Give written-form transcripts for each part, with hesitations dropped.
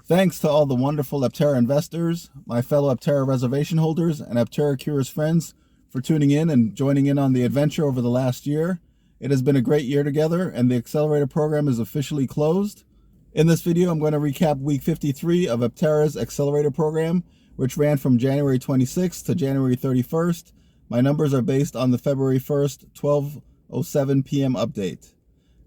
Thanks to all the wonderful Aptera investors, my fellow Aptera reservation holders, and Aptera Curious friends for tuning in and joining in on the adventure over the last year. It has been a great year together, and the Accelerator program is officially closed. In this video, I'm going to recap week 53 of Aptera's Accelerator program, which ran from January 26th to January 31st. My numbers are based on the February 1st, 12:07 p.m. update.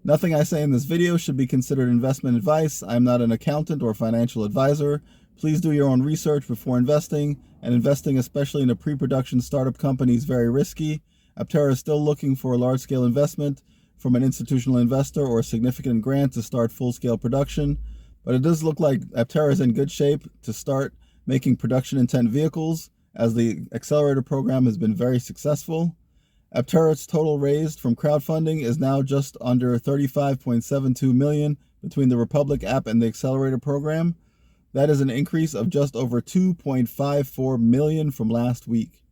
Nothing I say in this video should be considered investment advice. I am not an accountant or financial advisor. Please do your own research before investing, and investing, especially in a pre-production startup company, is very risky. Aptera is still looking for a large-scale investment from an institutional investor or a significant grant to start full-scale production, but it does look like Aptera is in good shape to start making production intent vehicles, as the Accelerator program has been very successful. Aptera's total raised from crowdfunding is now just under $35.72 million between the Republic app and the Accelerator program. That is an increase of just over $2.54 million from last week.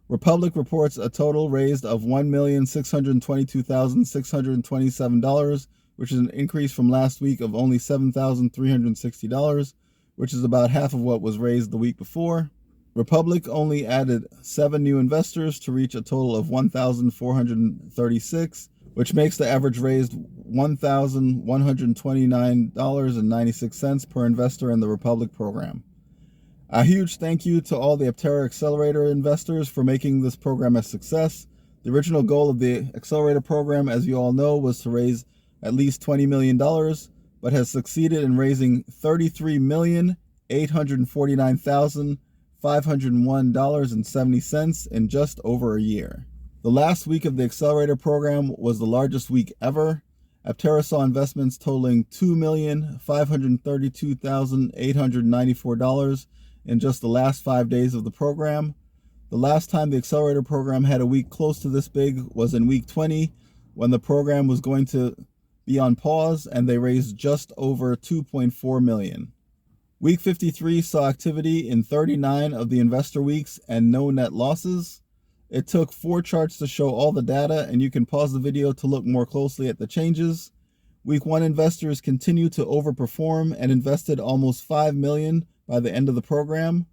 Republic reports a total raised of $1,622,627, which is an increase from last week of only $7,360, which is about half of what was raised the week before. Republic only added 7 new investors to reach a total of 1,436, which makes the average raised $1,129.96 per investor in the Republic program. A huge thank you to all the Aptera Accelerator investors for making this program a success. The original goal of the Accelerator program, as you all know, was to raise at least $20 million, but has succeeded in raising $33,849,501.70 in just over a year. The last week of the Accelerator program was the largest week ever. Aptera saw investments totaling $2,532,894 in just the last 5 days of the program. The last time the Accelerator program had a week close to this big was in week 20, when the program was going to be on pause, and they raised just over $2.4 million. Week 53 saw activity in 39 of the investor weeks and no net losses. It took 4 charts to show all the data, and you can pause the video to look more closely at the changes. Week 1 investors continued to overperform and invested almost $5 million by the end of the program.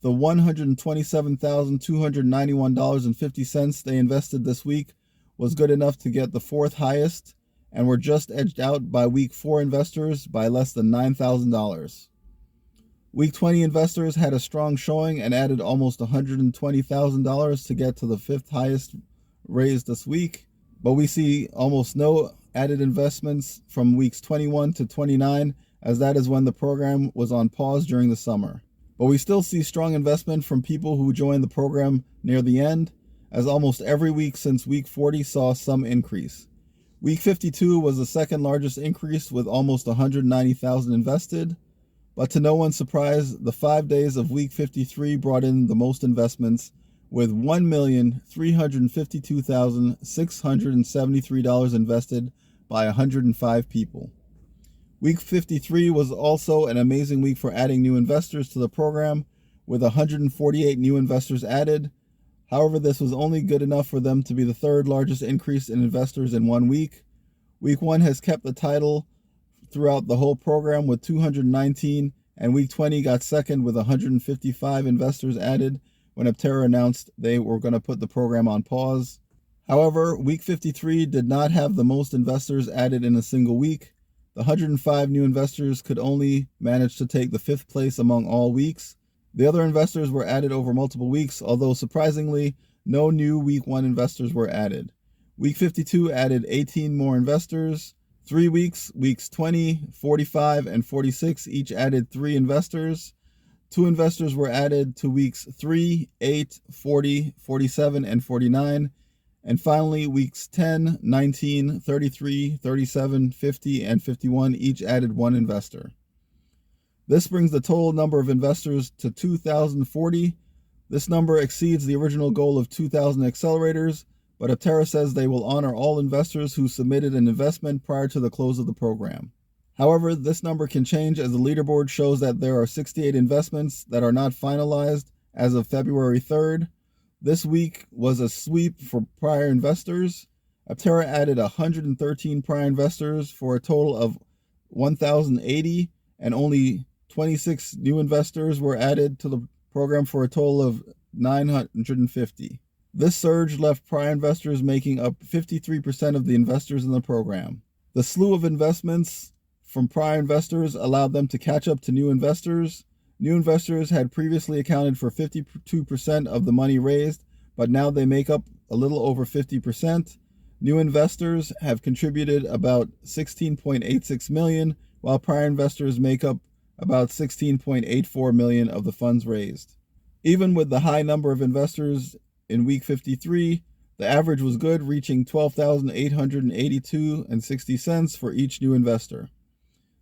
The $127,291.50 they invested this week was good enough to get the 4th highest, and were just edged out by week 4 investors by less than $9,000. Week 20 investors had a strong showing and added almost $120,000 to get to the 5th highest raised this week, but we see almost no added investments from weeks 21 to 29, as that is when the program was on pause during the summer. But we still see strong investment from people who joined the program near the end, as almost every week since week 40 saw some increase. Week 52 was the second largest increase with almost $190,000 invested. But to no one's surprise, the 5 days of week 53 brought in the most investments, with $1,352,673 invested by 105 people. Week 53 was also an amazing week for adding new investors to the program, with 148 new investors added. However, this was only good enough for them to be the 3rd largest increase in investors in 1 week. Week 1 has kept the title throughout the whole program with 219, and week 20 got second with 155 investors added when Aptera announced they were going to put the program on pause. However, week 53 did not have the most investors added in a single week. The 105 new investors could only manage to take the 5th place among all weeks. The other investors were added over multiple weeks, although surprisingly, no new week 1 investors were added. Week 52 added 18 more investors. 3 weeks, weeks 20, 45, and 46 each added 3 investors. 2 investors were added to weeks 3, 8, 40, 47, and 49. And finally, weeks 10, 19, 33, 37, 50, and 51 each added 1 investor. This brings the total number of investors to 2,040. This number exceeds the original goal of 2,000 accelerators, but Aptera says they will honor all investors who submitted an investment prior to the close of the program. However, this number can change, as the leaderboard shows that there are 68 investments that are not finalized as of February 3rd. This week was a sweep for prior investors. Aptera added 113 prior investors for a total of 1,080, and only 26 new investors were added to the program for a total of 950. This surge left prior investors making up 53% of the investors in the program. The slew of investments from prior investors allowed them to catch up to new investors. New investors had previously accounted for 52% of the money raised, but now they make up a little over 50%. New investors have contributed about $16.86 million, while prior investors make up about $16.84 million of the funds raised. Even with the high number of investors in week 53, the average was good, reaching $12,882.60 for each new investor.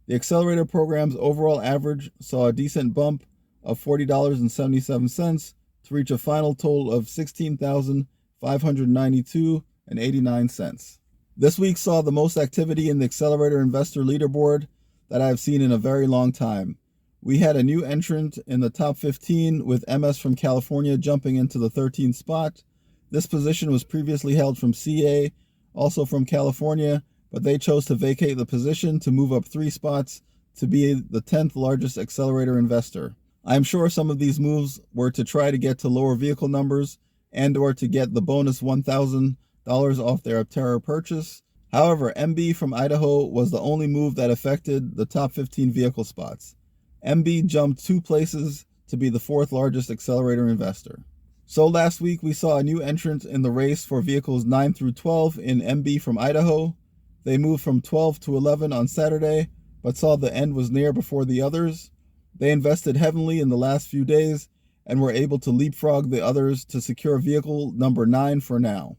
The Accelerator program's overall average saw a decent bump of $40.77 to reach a final total of $16,592.89. This week saw the most activity in the Accelerator Investor Leaderboard that I've seen in a very long time. We had a new entrant in the top 15 with MS from California jumping into the 13th spot. This position was previously held from CA, also from California, but they chose to vacate the position to move up 3 spots to be the 10th largest accelerator investor. I'm sure some of these moves were to try to get to lower vehicle numbers and or to get the bonus $1,000 off their Aptera purchase. However, MB from Idaho was the only move that affected the top 15 vehicle spots. MB jumped 2 places to be the 4th largest accelerator investor. So last week we saw a new entrant in the race for vehicles 9 through 12 in MB from Idaho. They moved from 12 to 11 on Saturday, but saw the end was near before the others. They invested heavily in the last few days and were able to leapfrog the others to secure vehicle number 9 for now.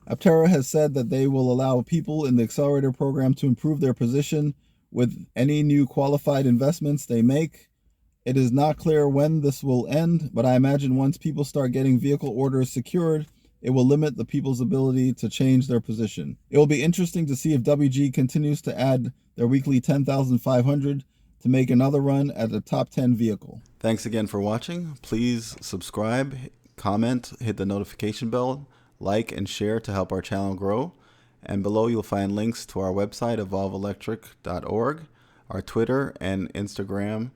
Aptera has said that they will allow people in the Accelerator program to improve their position with any new qualified investments they make. It is not clear when this will end, but I imagine once people start getting vehicle orders secured, it will limit the people's ability to change their position. It will be interesting to see if WG continues to add their weekly 10,500 to make another run at the top 10 vehicle. Thanks again for watching. Please subscribe, comment, hit the notification bell, like and share to help our channel grow. And below you'll find links to our website, Evolv-Electric.org, our Twitter and Instagram